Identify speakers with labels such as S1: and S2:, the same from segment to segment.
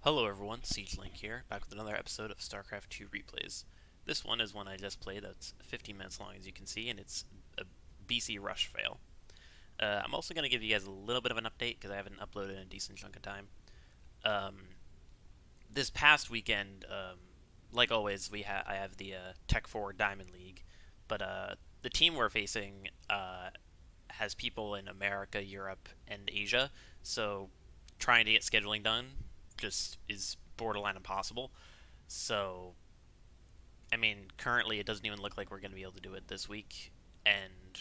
S1: Hello everyone, SiegeLink here, back with another episode of Starcraft 2 Replays. This one is one I just played that's 15 minutes long as you can see, and it's a BC Rush fail. I'm also going to give you guys a little bit of an update because I haven't uploaded in a decent chunk of time. Um, this past weekend, like always, I have the Tech 4 Diamond League, but the team we're facing has people in America, Europe, and Asia, so trying to get scheduling done just is borderline impossible. So, I mean, currently it doesn't even look like we're going to be able to do it this week, and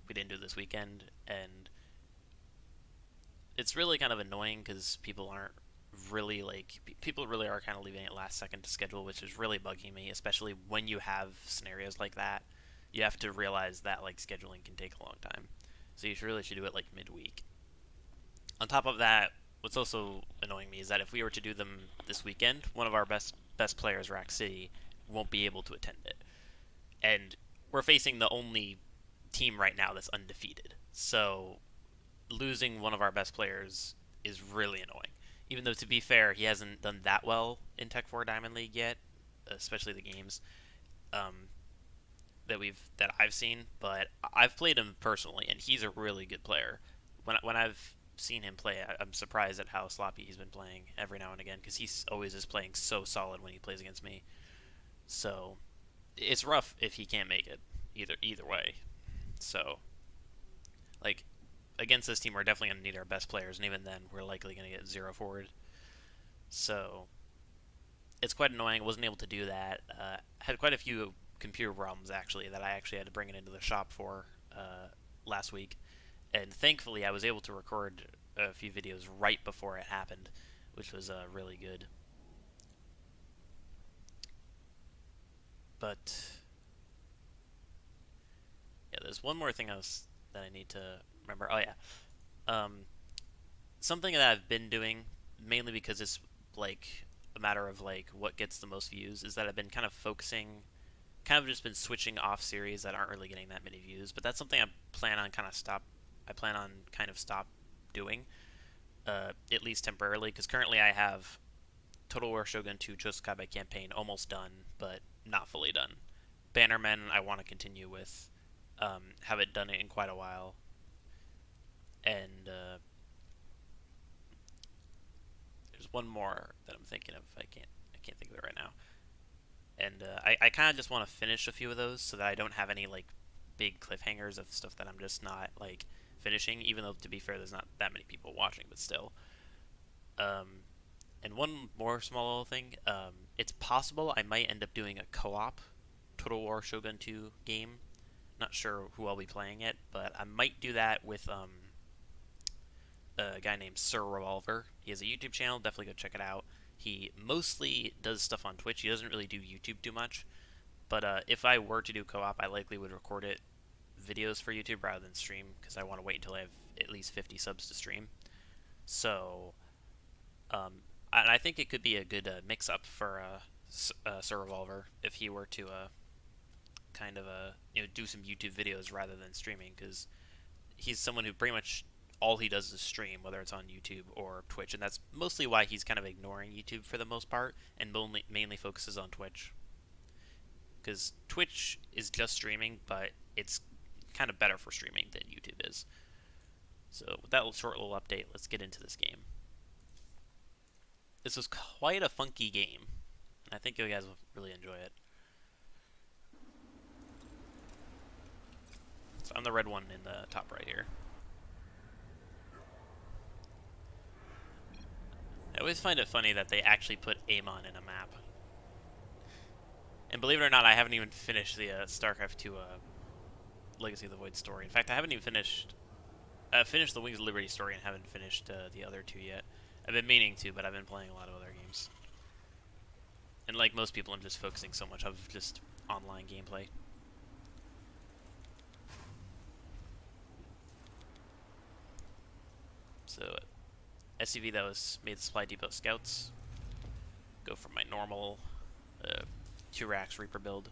S1: we didn't do it this weekend, and it's really kind of annoying because people aren't really people really are kind of leaving it last second to schedule, which is really bugging me, especially when you have scenarios like that. You have to realize that like scheduling can take a long time, so you really should do it like midweek. On top of that, what's also annoying me is that if we were to do them this weekend, one of our best players, Rack City, won't be able to attend it, and we're facing the only team right now that's undefeated. So losing one of our best players is really annoying. Even though, to be fair, he hasn't done that well in Tech 4 Diamond League yet, especially the games um, that I've seen. But I've played him personally, and he's a really good player. When I've seen him play, I'm surprised at how sloppy he's been playing every now and again because he's always is playing so solid when he plays against me. So it's rough if he can't make it either way. So like against this team, we're definitely going to need our best players, and even then, we're likely going to get zero forward. So it's quite annoying. I wasn't able to do that. Had quite a few computer problems actually that I actually had to bring it into the shop for last week, and thankfully I was able to record a few videos right before it happened, which was really good. But yeah, there's one more thing that I need to remember. Oh yeah, um, something that I've been doing mainly because it's like a matter of like what gets the most views is that I've been kind of focusing, kind of just been switching off series that aren't really getting that many views. But that's something I plan on kind of stop doing, at least temporarily, because currently I have Total War Shogun 2 Chosukabe campaign almost done, but not fully done. Bannermen I want to continue with, haven't done it in quite a while, and there's one more that I'm thinking of. I can't think of it right now. And I kind of just want to finish a few of those so that I don't have any like big cliffhangers of stuff that I'm just not like finishing. Even though to be fair, there's not that many people watching, but still. Um, and one more small little thing. It's possible I might end up doing a co-op Total War Shogun 2 game. Not sure who I'll be playing it, but I might do that with a guy named Sir Revolver. He has a YouTube channel. Definitely go check it out. He mostly does stuff on Twitch. He doesn't really do YouTube too much. But if I were to do co-op, I likely would record it videos for YouTube rather than stream because I want to wait until I have at least 50 subs to stream. So, and I think it could be a good mix-up for Sir Revolver if he were to kind of do some YouTube videos rather than streaming because he's someone who pretty much all he does is stream, whether it's on YouTube or Twitch, and that's mostly why he's kind of ignoring YouTube for the most part and mainly focuses on Twitch. Because Twitch is just streaming, but it's kind of better for streaming than YouTube is. So with that short little update, let's get into this game. This was quite a funky game, and I think you guys will really enjoy it. So I'm the red one in the top right here. I always find it funny that they actually put Amon in a map. And believe it or not, I haven't even finished the StarCraft 2 Legacy of the Void story. In fact, I haven't even finished the Wings of Liberty story and haven't finished the other two yet. I've been meaning to, but I've been playing a lot of other games. And like most people, I'm just focusing so much on just online gameplay. So, SCV that was made the Supply Depot Scouts. Go for my normal 2 racks Reaper build.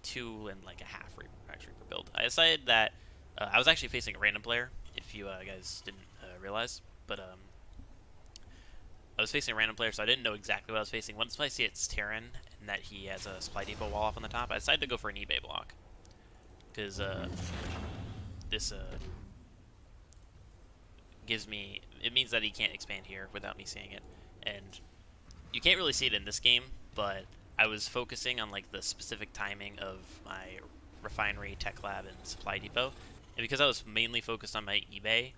S1: 2 and like a half racks Reaper build. I decided that I was actually facing a random player, if you guys didn't realize, but I was facing a random player, so I didn't know exactly what I was facing. Once I see it's Terran and that he has a supply depot wall off on the top, I decided to go for an eBay block. Because this gives me... It means that he can't expand here without me seeing it. And you can't really see it in this game, but I was focusing on like the specific timing of my refinery, tech lab, and supply depot. And because I was mainly focused on my eBay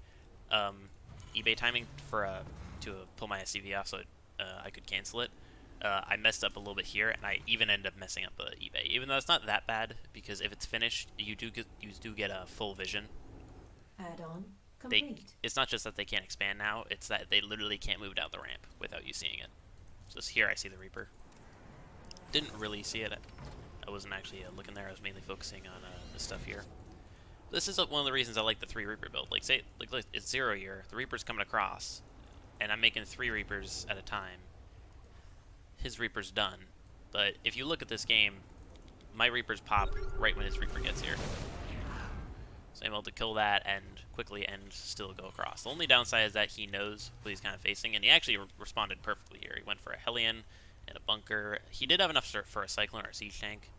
S1: timing for to pull my SCV off so I could cancel it, I messed up a little bit here, and I even ended up messing up the eBay. Even though it's not that bad, because if it's finished, you do get a full vision.
S2: Add-on complete.
S1: It's not just that they can't expand now; it's that they literally can't move down the ramp without you seeing it. So here I see the Reaper. Didn't really see it. I wasn't actually looking there. I was mainly focusing on this stuff here. This is one of the reasons I like the 3 Reaper build. Like, say, like it's 0 year. The Reaper's coming across, and I'm making 3 Reapers at a time. His Reaper's done. But if you look at this game, my Reapers pop right when his Reaper gets here. So I'm able to kill that and quickly and still go across. The only downside is that he knows what he's kind of facing, and he actually responded perfectly here. He went for a Hellion and a bunker. He did have enough for a Cyclone or a Siege Tank,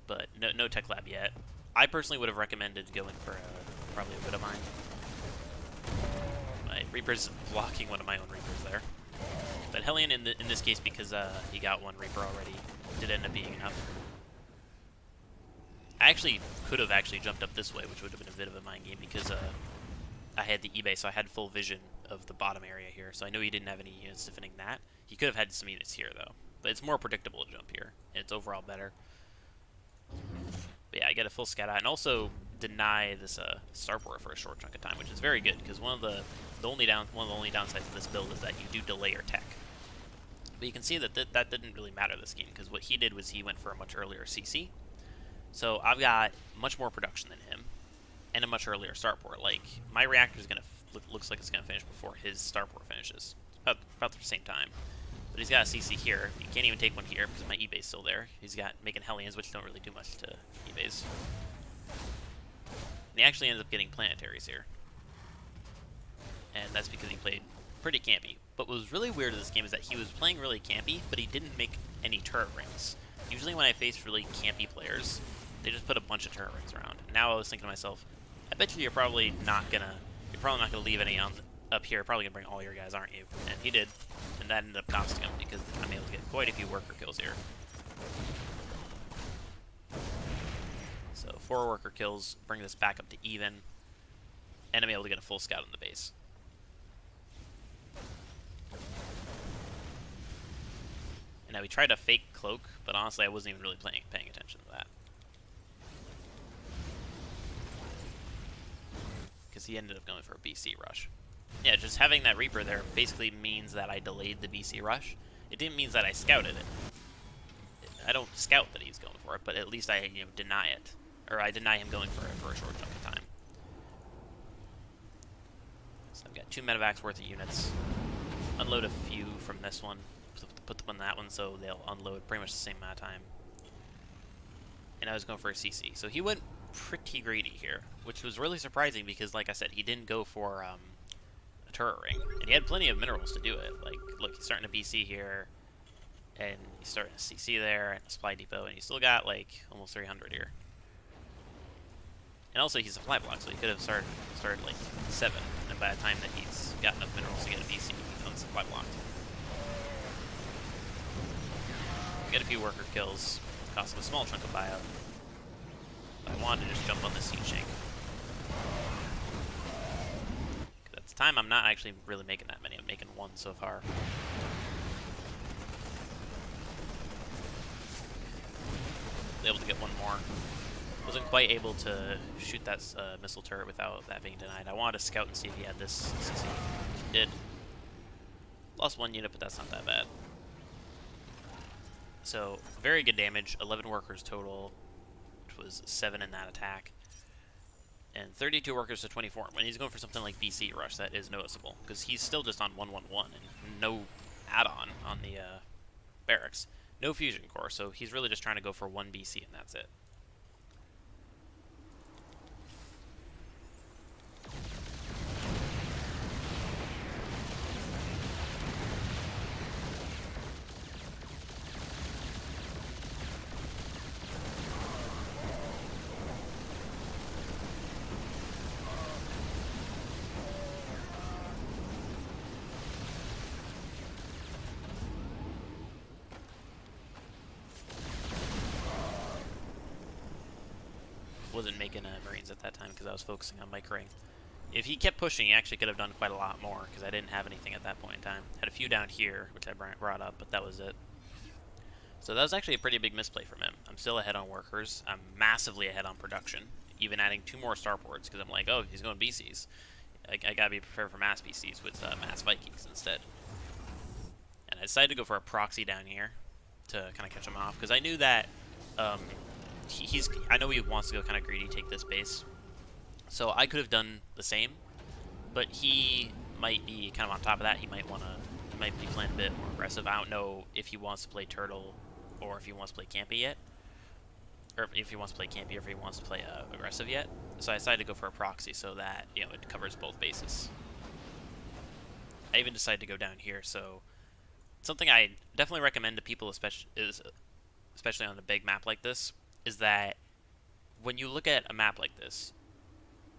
S1: but no Tech Lab yet. I personally would have recommended going for probably a bit of mine. My Reaper's blocking one of my own Reapers there. But Hellion in this case, because he got 1 Reaper already, did end up being enough. I actually could have jumped up this way, which would have been a bit of a mind game, because I had the eBay, so I had full vision of the bottom area here. So I knew he didn't have any units defending that. He could have had some units here, though. But it's more predictable to jump here, and it's overall better. But yeah, I get a full scat out, and also deny this Starport for a short chunk of time, which is very good, because one of the only downsides of this build is that you do delay your tech. But you can see that that didn't really matter this game, because what he did was he went for a much earlier CC. So I've got much more production than him, and a much earlier Starport. Like, my reactor is gonna looks like it's gonna finish before his Starport finishes. It's about the same time. But he's got a CC here. He can't even take one here because my eBay's still there. He's got making Hellions, which don't really do much to eBays. And he actually ends up getting planetaries here. And that's because he played pretty campy. But what was really weird in this game is that he was playing really campy, but he didn't make any turret rings. Usually when I face really campy players, they just put a bunch of turret rings around. Now I was thinking to myself, I bet you're probably not gonna leave any on up here. You're probably gonna bring all your guys, aren't you? And he did, and that ended up costing him because I'm able to get quite a few worker kills here. So 4 worker kills, bring this back up to even, and I'm able to get a full scout on the base. And now we tried a fake cloak, but honestly I wasn't even really paying attention to that. Because he ended up going for a BC rush. Yeah, just having that Reaper there basically means that I delayed the BC rush. It didn't mean that I scouted it. I don't scout that he's going for it, but at least I deny it. Or I deny him going for it for a short chunk of time. So I've got 2 medevacs worth of units. Unload a few from this one. Put them on that one so they'll unload pretty much the same amount of time. And I was going for a CC. So he went pretty greedy here, which was really surprising because, like I said, he didn't go for a turret ring. And he had plenty of minerals to do it. Like, look, he's starting a BC here, and he's starting a CC there, and a supply depot, and he's still got, like, almost 300 here. And also, he's a supply block, so he could have started like, 7, and by the time that he's got enough minerals to get a BC, he becomes supply blocked. Get a few worker kills, cost him a small chunk of buyout. But I wanted to just jump on the siege tank. At the time, I'm not actually really making that many. I'm making 1 so far. Was able to get 1 more. Wasn't quite able to shoot that missile turret without that being denied. I wanted to scout and see if he had this CC. He did. Lost 1 unit, but that's not that bad. So, very good damage, 11 workers total, which was 7 in that attack, and 32 workers to 24. When he's going for something like BC Rush, that is noticeable, because he's still just on 111 and no add-on on the barracks. No fusion core, so he's really just trying to go for 1 BC and that's it. wasn't making Marines at that time because I was focusing on micring. If he kept pushing, he actually could have done quite a lot more because I didn't have anything at that point in time. Had a few down here, which I brought up, but that was it. So that was actually a pretty big misplay from him. I'm still ahead on workers. I'm massively ahead on production, even adding 2 more starports because I'm like, oh, he's going BCs. I gotta be prepared for mass BCs with mass Vikings instead. And I decided to go for a proxy down here to kind of catch him off because I knew that um, I know he wants to go kind of greedy, take this base. So I could have done the same, but he might be kind of on top of that. He might be playing a bit more aggressive. I don't know if he wants to play turtle or if he wants to play campy yet, or if he wants to play campy or if he wants to play aggressive yet. So I decided to go for a proxy so that it covers both bases. I even decided to go down here. So something I definitely recommend to people, especially on a big map like this, is that when you look at a map like this,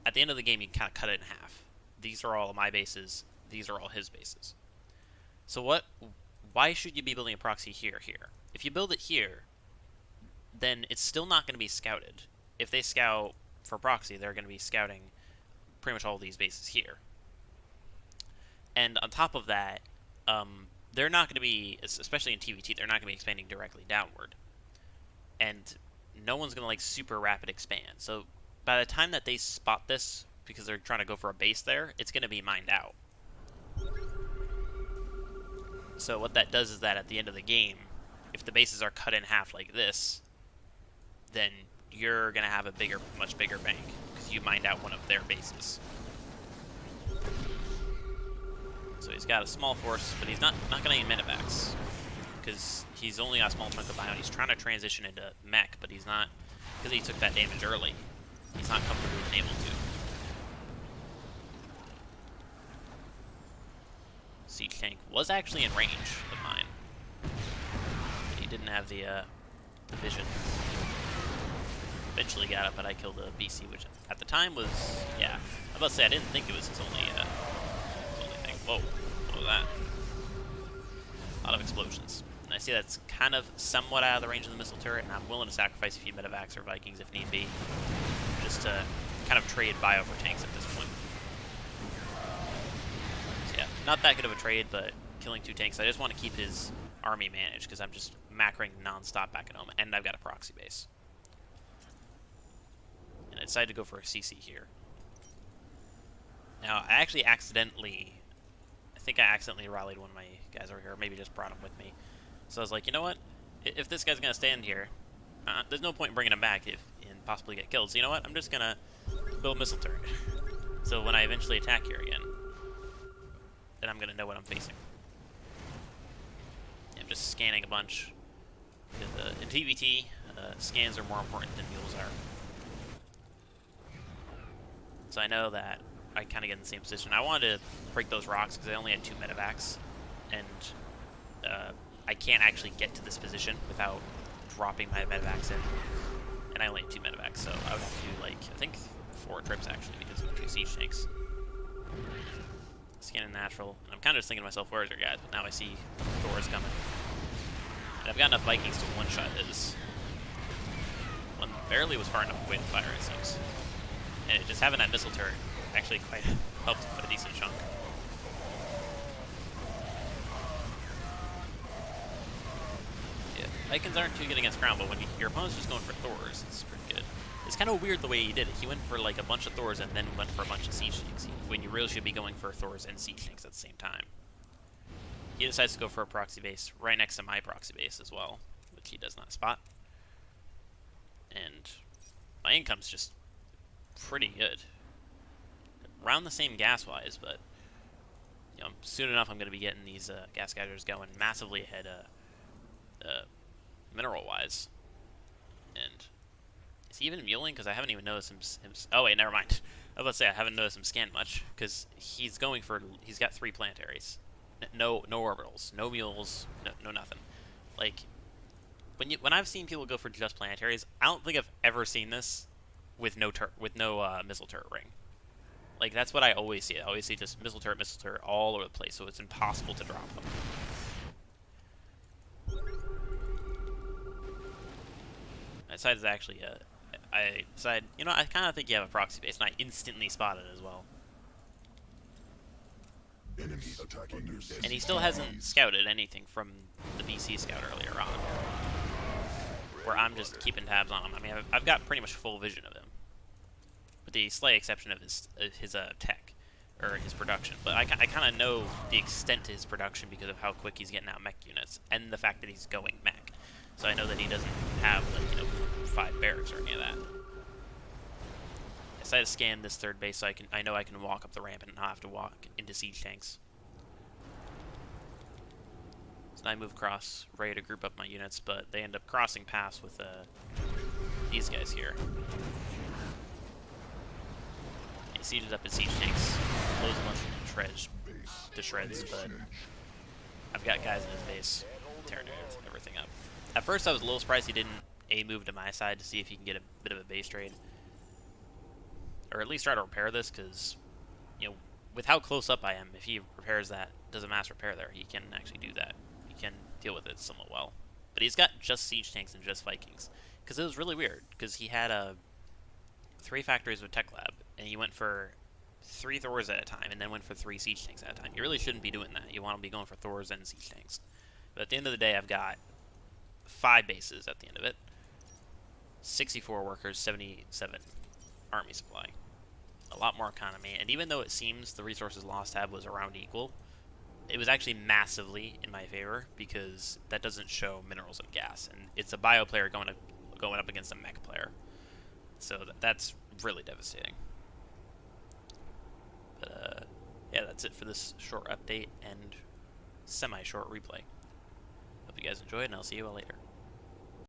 S1: at the end of the game you can kind of cut it in half. These are all my bases. These are all his bases. So why should you be building a proxy here? If you build it here, then it's still not going to be scouted. If they scout for proxy, they're going to be scouting pretty much all these bases here. And on top of that, they're not going to be, especially in TVT, they're not going to be expanding directly downward. And no one's going to like super rapid expand. So by the time that they spot this, because they're trying to go for a base there, it's going to be mined out. So what that does is that at the end of the game, if the bases are cut in half like this, then you're going to have a much bigger bank, because you mined out one of their bases. So he's got a small force, but he's not going to need medevacs, because he's only got a small chunk of bio. He's trying to transition into mech, but he's not, because he took that damage early, he's not comfortably able to. Siege tank was actually in range of mine, but he didn't have the vision. Eventually got it, but I killed a BC, which at the time was, yeah. I was about to say, I didn't think it was his only thing. Whoa, what was that? A lot of explosions. And I see that's kind of somewhat out of the range of the missile turret, and I'm willing to sacrifice a few medevacs or Vikings if need be, just to kind of trade bio for tanks at this point. So yeah, not that good of a trade, but killing 2 tanks. I just want to keep his army managed, because I'm just macroing non-stop back at home, and I've got a proxy base. And I decided to go for a CC here. Now, I think I accidentally rallied one of my guys over here, or maybe just brought him with me. So I was like, you know what? If this guy's going to stand here, there's no point in bringing him back and possibly get killed. So you know what? I'm just going to build a missile turret. So when I eventually attack here again, then I'm going to know what I'm facing. I'm just scanning a bunch. Because, in TVT, scans are more important than mules are. So I know that I kind of get in the same position. I wanted to break those rocks because I only had 2 medevacs, and I can't actually get to this position without dropping my medevacs in. And I only had 2 medevacs, so I would have to do, like, I think 4 trips actually because of 2 siege tanks. Scanning natural, and I'm kind of just thinking to myself, where is your guys? But now I see Thor's coming. And I've got enough Vikings to one-shot his. One barely was far enough away to fire, it seems. And just having that missile turret actually quite helped quite a decent chunk. Yeah, Vikings aren't too good against ground, but when your opponent's just going for Thors, it's pretty good. It's kind of weird the way he did it. He went for like a bunch of Thors and then went for a bunch of siege tanks, when you really should be going for Thors and siege tanks at the same time. He decides to go for a proxy base right next to my proxy base as well, which he does not spot. And my income's just pretty good. Around the same gas-wise, but soon enough I'm going to be getting these gas geysers going massively ahead mineral-wise. And is he even muling? Because I haven't even noticed him. Oh wait, never mind. I was about to say I haven't noticed him scan much because he's got 3 planetaries, no orbitals, no mules, no nothing. Like when I've seen people go for just planetaries, I don't think I've ever seen this with no missile turret ring. Like, that's what I always see. I always see just missile turret all over the place, so it's impossible to drop them. My side is actually I decided, I kind of think you have a proxy base, and I instantly spotted it as well.
S3: Enemy attacking your base.
S1: And he still hasn't scouted anything from the BC scout earlier on, where I'm just keeping tabs on him. I mean, I've got pretty much full vision of him, with the slight exception of his tech, or his production. But I kind of know the extent to his production because of how quick he's getting out mech units, and the fact that he's going mech. So I know that he doesn't have, like, 5 barracks or any of that. I decided to scan this third base so I know I can walk up the ramp and not have to walk into siege tanks. So now I move across, ready to group up my units, but they end up crossing paths with these guys here. And seated up in siege tanks, blows a bunch of to shreds, but I've got guys in his base tearing everything up. At first I was a little surprised he didn't move to my side to see if he can get a bit of a base trade. Or at least try to repair this, because, with how close up I am, if he repairs that, does a mass repair there, he can actually do that. He can deal with it somewhat well. But he's got just siege tanks and just Vikings. Because it was really weird, because he had 3 factories with Tech Lab, and he went for 3 Thors at a time, and then went for 3 siege tanks at a time. You really shouldn't be doing that. You want to be going for Thors and siege tanks. But at the end of the day, I've got 5 bases at the end of it. 64 workers, 77 army supply. A lot more economy, and even though it seems the resources lost tab was around equal, it was actually massively in my favor, because that doesn't show minerals and gas, and it's a bio player going up against a mech player. So that's really devastating. But yeah, that's it for this short update and semi-short replay. Hope you guys enjoyed, and I'll see you all later.